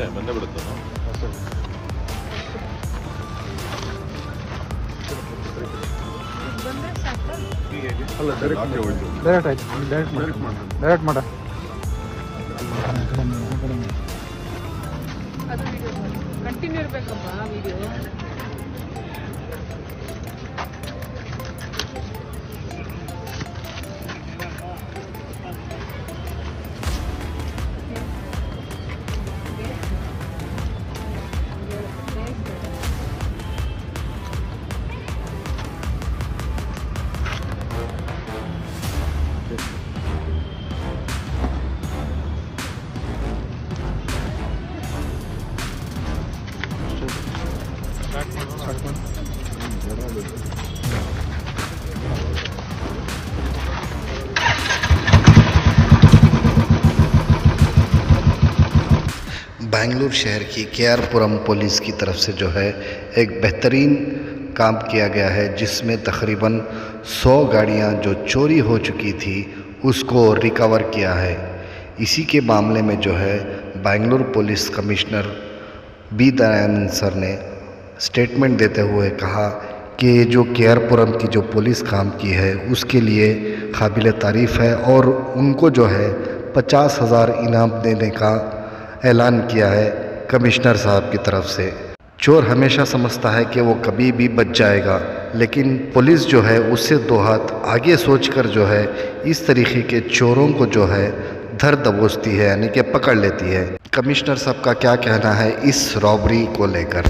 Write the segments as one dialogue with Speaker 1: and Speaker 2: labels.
Speaker 1: ಅಷ್ಟೇ ಬಂದೇ ಬಿಡುತ್ತೆ.
Speaker 2: ಅಲ್ಲ ಡೈರೆಕ್ಟ್ ಆಯ್ತು, ಡೈರೆಕ್ಟ್ ಮಾಡ.
Speaker 3: Continue ಇರಬೇಕಪ್ಪ video.
Speaker 4: बेंगलुरु शहर की केआरपुरम पुलिस की तरफ से जो है एक बेहतरीन काम किया गया है, जिसमें तकरीबन 100 गाड़ियां जो चोरी हो चुकी थी उसको रिकवर किया है। इसी के मामले में जो है Bengaluru police commissioner B Dayanand sir ने स्टेटमेंट देते हुए कहा कि जो केआरपुरम की जो पुलिस काम की है उसके लिए काबिल तारीफ़ है और उनको जो है 50,000 इनाम देने का ऐलान किया है कमिश्नर साहब की तरफ से। चोर हमेशा समझता है कि वो कभी भी बच जाएगा, लेकिन पुलिस जो है उससे 2 हाथ आगे सोचकर जो है इस तरीके के चोरों को जो है धर दबोचती है, यानी कि पकड़ लेती है। कमिश्नर साहब का क्या कहना है इस रॉबरी को लेकर?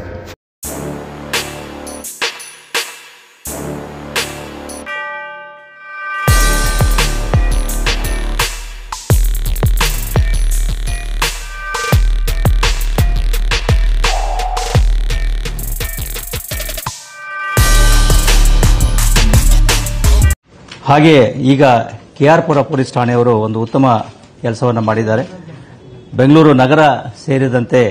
Speaker 5: ಹಾಗೆ ಈಗ ಕೆಆರ್ಪುರ ಪೊಲೀಸ್ ಠಾಣೆಯವರು ಒಂದು ಉತ್ತಮ ಕೆಲಸವನ್ನು ಮಾಡಿದ್ದಾರೆ. ಬೆಂಗಳೂರು ನಗರ ಸೇರಿದಂತೆ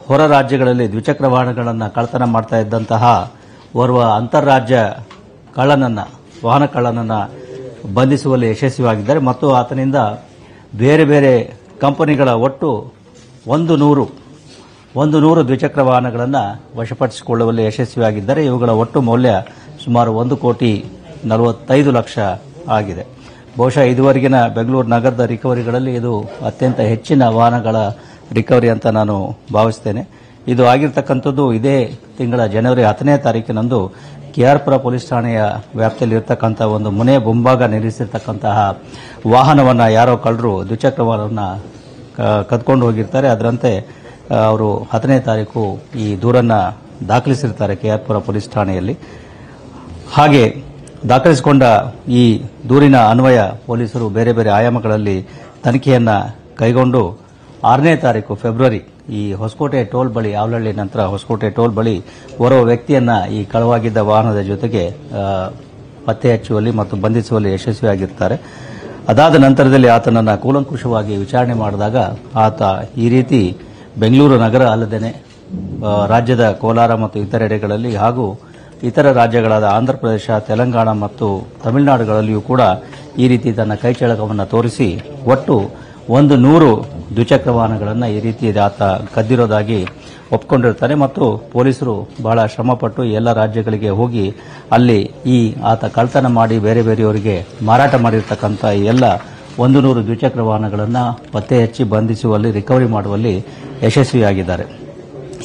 Speaker 5: ಹೊರ ರಾಜ್ಯಗಳಲ್ಲಿ ದ್ವಿಚಕ್ರ ವಾಹನಗಳನ್ನು ಕಳ್ಳತನ ಮಾಡ್ತಾ ಇದ್ದಂತಹ ಓರ್ವ ಅಂತಾರಾಜ್ಯ ವಾಹನ ಕಳ್ಳನನ್ನು ಬಂಧಿಸುವಲ್ಲಿ ಯಶಸ್ವಿಯಾಗಿದ್ದಾರೆ ಮತ್ತು ಆತನಿಂದ ಬೇರೆ ಬೇರೆ ಕಂಪನಿಗಳ ಒಟ್ಟು 100 ದ್ವಿಚಕ್ರ ವಾಹನಗಳನ್ನು ವಶಪಡಿಸಿಕೊಳ್ಳುವಲ್ಲಿ ಯಶಸ್ವಿಯಾಗಿದ್ದಾರೆ. ಇವುಗಳ ಒಟ್ಟು ಮೌಲ್ಯ ಸುಮಾರು 1,45,00,000 ಆಗಿದೆ. ಬಹುಶಃ ಇದುವರೆಗಿನ ಬೆಂಗಳೂರು ನಗರದ ರಿಕವರಿಗಳಲ್ಲಿ ಇದು ಅತ್ಯಂತ ಹೆಚ್ಚಿನ ವಾಹನಗಳ ರಿಕವರಿ ಅಂತ ನಾನು ಭಾವಿಸ್ತೇನೆ. ಇದು ಆಗಿರ್ತಕ್ಕಂಥದ್ದು ಇದೇ ತಿಂಗಳ ಜನವರಿ 10ನೇ ತಾರೀಕಿನಂದು ಕೆಆರ್ಪುರ ಪೊಲೀಸ್ ಠಾಣೆಯ ವ್ಯಾಪ್ತಿಯಲ್ಲಿ ಇರತಕ್ಕಂಥ ಒಂದು ಮನೆ ಮುಂಭಾಗ ನಿಲ್ಲಿಸಿರ್ತಕ್ಕಂತಹ ವಾಹನವನ್ನು ಯಾರೋ ಕಳ್ಳರು ದ್ವಿಚಕ್ರ ವಾಹನವನ್ನು ಕದ್ಕೊಂಡು ಹೋಗಿರ್ತಾರೆ. ಅದರಂತೆ ಅವರು 10ನೇ ತಾರೀಕು ಈ ದೂರನ್ನು ದಾಖಲಿಸಿರ್ತಾರೆ ಕೆಆರ್ಪುರ ಪೊಲೀಸ್ ಠಾಣೆಯಲ್ಲಿ. ಹಾಗೆ ದಾಖಲಿಸಿಕೊಂಡ ಈ ದೂರಿನ ಅನ್ವಯ ಪೊಲೀಸರು ಬೇರೆ ಬೇರೆ ಆಯಾಮಗಳಲ್ಲಿ ತನಿಖೆಯನ್ನು ಕೈಗೊಂಡು 6ನೇ ತಾರೀಕು ಫೆಬ್ರವರಿ ಈ ಹೊಸಕೋಟೆ ಟೋಲ್ ಬಳಿ, ಆವಲಹಳ್ಳಿ ನಂತರ ಹೊಸಕೋಟೆ ಟೋಲ್ ಬಳಿ ಓರ್ವ ವ್ಯಕ್ತಿಯನ್ನು ಈ ಕಳವಾಗಿದ್ದ ವಾಹನದ ಜೊತೆಗೆ ಪತ್ತೆ ಹಚ್ಚುವಲ್ಲಿ ಮತ್ತು ಬಂಧಿಸುವಲ್ಲಿ ಯಶಸ್ವಿಯಾಗಿರ್ತಾರೆ. ಅದಾದ ನಂತರದಲ್ಲಿ ಆತನನ್ನು ಕೂಲಂಕುಷವಾಗಿ ವಿಚಾರಣೆ ಮಾಡಿದಾಗ ಆತ ಈ ರೀತಿ ಬೆಂಗಳೂರು ನಗರ ಅಲ್ಲದೆ ರಾಜ್ಯದ ಕೋಲಾರ ಮತ್ತು ಇತರೆಡೆಗಳಲ್ಲಿ ಹಾಗೂ ಇತರ ರಾಜ್ಯಗಳಾದ ಆಂಧ್ರಪ್ರದೇಶ, ತೆಲಂಗಾಣ ಮತ್ತು ತಮಿಳುನಾಡುಗಳಲ್ಲಿಯೂ ಕೂಡ ಈ ರೀತಿ ತನ್ನ ಕೈಚಳಕವನ್ನು ತೋರಿಸಿ ಒಟ್ಟು 100 ದ್ವಿಚಕ್ರ ವಾಹನಗಳನ್ನು ಈ ರೀತಿ ಆತ ಕದ್ದಿರೋದಾಗಿ ಒಪ್ಪಿಕೊಂಡಿರ್ತಾನೆ ಮತ್ತು ಪೊಲೀಸರು ಬಹಳ ಶ್ರಮಪಟ್ಟು ಎಲ್ಲ ರಾಜ್ಯಗಳಿಗೆ ಹೋಗಿ ಅಲ್ಲಿ ಈ ಆತ ಕಳ್ಳತನ ಮಾಡಿ ಬೇರೆ ಬೇರೆಯವರಿಗೆ ಮಾರಾಟ ಮಾಡಿರ್ತಕ್ಕಂಥ ಎಲ್ಲ 100 ದ್ವಿಚಕ್ರ ವಾಹನಗಳನ್ನು ಪತ್ತೆ ಹಚ್ಚಿ ಬಂಧಿಸುವಲ್ಲಿ, ರಿಕವರಿ ಮಾಡುವಲ್ಲಿ ಯಶಸ್ವಿಯಾಗಿದ್ದಾರೆ.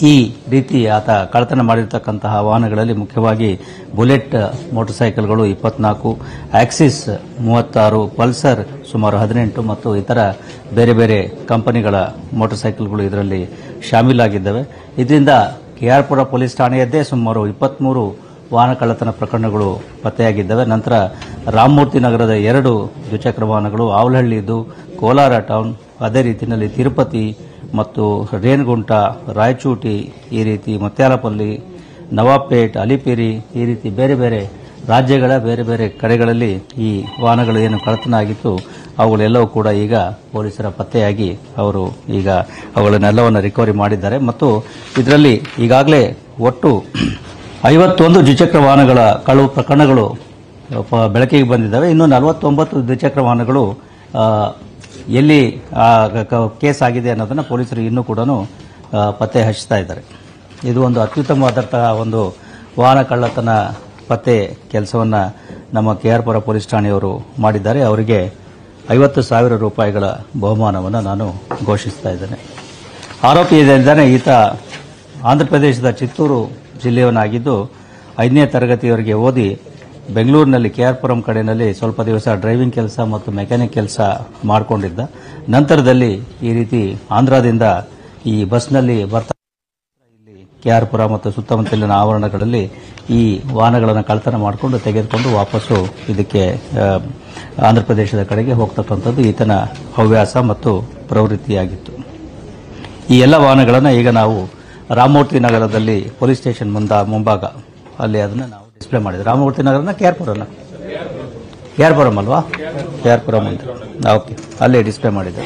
Speaker 5: ಈ ರೀತಿ ಆತ ಕಳ್ಳತನ ಮಾಡಿರ್ತಕ್ಕಂತಹ ವಾಹನಗಳಲ್ಲಿ ಮುಖ್ಯವಾಗಿ ಬುಲೆಟ್ ಮೋಟಾರ್ ಸೈಕಲ್ಗಳು 24, ಆಕ್ಸಿಸ್ 36, ಪಲ್ಸರ್ ಸುಮಾರು 18 ಮತ್ತು ಇತರ ಬೇರೆ ಬೇರೆ ಕಂಪನಿಗಳ ಮೋಟಾರ್ ಸೈಕಲ್ಗಳು ಇದರಲ್ಲಿ ಶಾಮೀಲಾಗಿದ್ದವೆ. ಇದರಿಂದ ಕೆಆರ್ಪುರ ಪೊಲೀಸ್ ಠಾಣೆಯದ್ದೇ ಸುಮಾರು 23 ವಾಹನ ಕಳ್ಳತನ ಪ್ರಕರಣಗಳು ಪತ್ತೆಯಾಗಿದ್ದವೆ. ನಂತರ ರಾಮಮೂರ್ತಿ ನಗರದ 2 ದ್ವಿಚಕ್ರ ವಾಹನಗಳು, ಆವಲಹಳ್ಳಿದು, ಕೋಲಾರ ಟೌನ್, ಅದೇ ರೀತಿಯಲ್ಲಿ ತಿರುಪತಿ ಮತ್ತು ರೇಣಗುಂಟ, ರಾಯಚೂಟಿ, ಈ ರೀತಿ ಮುತ್ಯಾಲಪಲ್ಲಿ, ನವಾಬ್ಪೇಟ್, ಅಲಿಪಿರಿ, ಈ ರೀತಿ ಬೇರೆ ಬೇರೆ ರಾಜ್ಯಗಳ ಬೇರೆ ಬೇರೆ ಕಡೆಗಳಲ್ಲಿ ಈ ವಾಹನಗಳು ಏನು ಕಳ್ಳತನ ಆಗಿತ್ತು ಅವುಗಳೆಲ್ಲವೂ ಕೂಡ ಈಗ ಪೊಲೀಸರ ಪತ್ತೆಯಾಗಿ ಅವರು ಈಗ ಅವುಗಳನ್ನೆಲ್ಲವನ್ನು ರಿಕವರಿ ಮಾಡಿದ್ದಾರೆ. ಮತ್ತು ಇದರಲ್ಲಿ ಈಗಾಗಲೇ ಒಟ್ಟು 51 ದ್ವಿಚಕ್ರ ವಾಹನಗಳ ಕಳವು ಪ್ರಕರಣಗಳು ಬೆಳಕಿಗೆ ಬಂದಿದ್ದಾವೆ. ಇನ್ನು 49 ದ್ವಿಚಕ್ರ ವಾಹನಗಳು ಎಲ್ಲಿ ಕೇಸ್ ಆಗಿದೆ ಅನ್ನೋದನ್ನು ಪೊಲೀಸರು ಇನ್ನೂ ಕೂಡ ಪತ್ತೆ ಹಚ್ಚುತ್ತಾ ಇದ್ದಾರೆ. ಇದು ಒಂದು ಅತ್ಯುತ್ತಮವಾದಂತಹ ಒಂದು ವಾಹನ ಕಳ್ಳತನ ಪತ್ತೆ ಕೆಲಸವನ್ನು ನಮ್ಮ KR ಪುರ ಪೊಲೀಸ್ ಠಾಣೆಯವರು ಮಾಡಿದ್ದಾರೆ. ಅವರಿಗೆ 50,000 ರೂಪಾಯಿಗಳ ಬಹುಮಾನವನ್ನು ನಾನು ಘೋಷಿಸ್ತಾ ಇದ್ದೇನೆ. ಆರೋಪಿ ಇದ್ದಾನೆ, ಈತ ಆಂಧ್ರಪ್ರದೇಶದ ಚಿತ್ತೂರು ಜಿಲ್ಲೆಯವನಾಗಿದ್ದು 5ನೇ ತರಗತಿಯವರೆಗೆ ಓದಿ ಬೆಂಗಳೂರಿನಲ್ಲಿ KR ಪುರಂ ಕಡೆಯಲ್ಲಿ ಸ್ವಲ್ಪ ದಿವಸ ಡ್ರೈವಿಂಗ್ ಕೆಲಸ ಮತ್ತು ಮೆಕ್ಯಾನಿಕ್ ಕೆಲಸ ಮಾಡಿಕೊಂಡಿದ್ದ. ನಂತರದಲ್ಲಿ ಈ ರೀತಿ ಆಂಧ್ರದಿಂದ ಈ ಬಸ್ನಲ್ಲಿ ಬರ್ತಾ ಇಲ್ಲಿ KR ಪುರ ಮತ್ತು ಸುತ್ತಮುತ್ತಲಿನ ಆವರಣಗಳಲ್ಲಿ ಈ ವಾಹನಗಳನ್ನು ಕಳ್ಳತನ ಮಾಡಿಕೊಂಡು ತೆಗೆದುಕೊಂಡು ವಾಪಸ್ಸು ಇದಕ್ಕೆ ಆಂಧ್ರಪ್ರದೇಶದ ಕಡೆಗೆ ಹೋಗ್ತಕ್ಕಂಥದ್ದು ಈತನ ಹವ್ಯಾಸ ಮತ್ತು ಪ್ರವೃತ್ತಿಯಾಗಿತ್ತು. ಈ ಎಲ್ಲ ವಾಹನಗಳನ್ನು ಈಗ ನಾವು ರಾಮಮೂರ್ತಿ ನಗರದಲ್ಲಿ ಪೊಲೀಸ್ ಸ್ಟೇಷನ್ ಮುಂಭಾಗ ಅಲ್ಲಿ ಅದನ್ನು ನಾವು ಡಿಸ್ಪ್ಲೇ ಮಾಡಿದ್ವಿ. ರಾಮಮೂರ್ತಿ ನಗರನ KR ಪುರನ KR ಪುರಂ ಅಲ್ವಾ? KR ಪುರಂ ಅಂತ ಓಕೆ, ಅಲ್ಲೇ ಡಿಸ್ಪ್ಲೇ ಮಾಡಿದ್ದೆ.